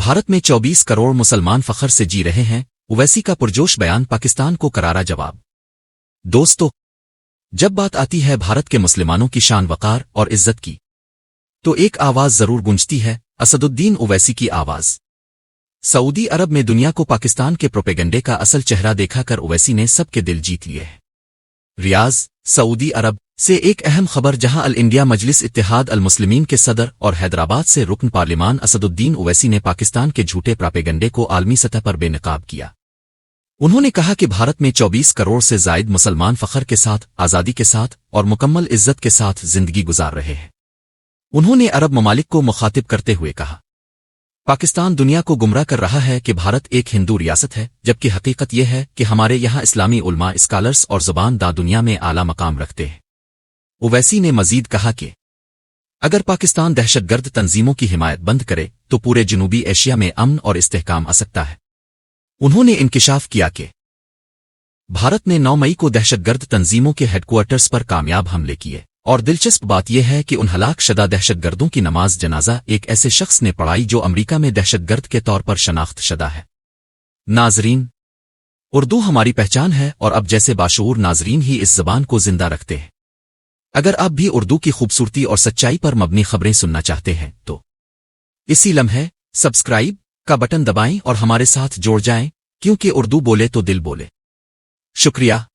भारत में 24 करोड़ मुसलमान फखर से जी रहे हैं, ओवैसी का पुरजोश बयान पाकिस्तान को करारा जवाब। दोस्तों, जब बात आती है भारत के मुसलमानों की शान वकार और इज्जत की, तो एक आवाज जरूर गूंजती है, असदुद्दीन ओवैसी की आवाज। सऊदी अरब में दुनिया को पाकिस्तान के प्रोपेगेंडे का असल चेहरा देखाकर ओवैसी ने सबके दिल जीत लिए हैं। रियाज, सऊदी अरब से एक अहम खबर, जहां अल इंडिया मजलिस इत्तेहाद अल मुस्लिमीन के सदर और हैदराबाद से रुकन पार्लिमान असदुद्दीन ओवैसी ने पाकिस्तान के झूठे प्रोपेगेंडे को आलमी सतह पर बेनकाब किया। उन्होंने कहा कि भारत में 24 करोड़ से जायद मुसलमान फखर के साथ, आज़ादी के साथ और मुकम्मल इज्जत के साथ जिंदगी गुजार रहे हैं। उन्होंने अरब ममालिक को मुखातिब करते हुए कहा, पाकिस्तान दुनिया को गुमराह कर रहा है कि भारत एक हिंदू रियासत है, जबकि हकीकत यह है कि हमारे यहाँ इस्लामी उलमा, स्कॉलर्स और ज़ुबान दा दुनिया में आला मकाम रखते हैं। ओवैसी ने मजीद कहा कि अगर पाकिस्तान दहशतगर्द तंजीमों की हिमायत बंद करे तो पूरे जनूबी एशिया में अमन और इस्तेहकाम आ सकता है। उन्होंने इंकिशाफ किया कि भारत ने 9 मई को दहशतगर्द तंजीमों के हेडक्वार्टर्स पर कामयाब हमले किए, और दिलचस्प बात यह है कि उन हलाक शदा दहशतगर्दों की नमाज जनाजा एक ऐसे शख्स ने पढ़ाई जो अमरीका में दहशतगर्द के तौर पर शनाख्त शदा है। नाजरीन, उर्दू हमारी पहचान है और अब जैसे बाशऊर नाजरीन ही इस ज़बान को जिंदा रखते हैं। अगर आप भी उर्दू की खूबसूरती और सच्चाई पर मबनी खबरें सुनना चाहते हैं तो इसी लम्हे सब्सक्राइब का बटन दबाएं और हमारे साथ जुड़ जाएं, क्योंकि उर्दू बोले तो दिल बोले। शुक्रिया।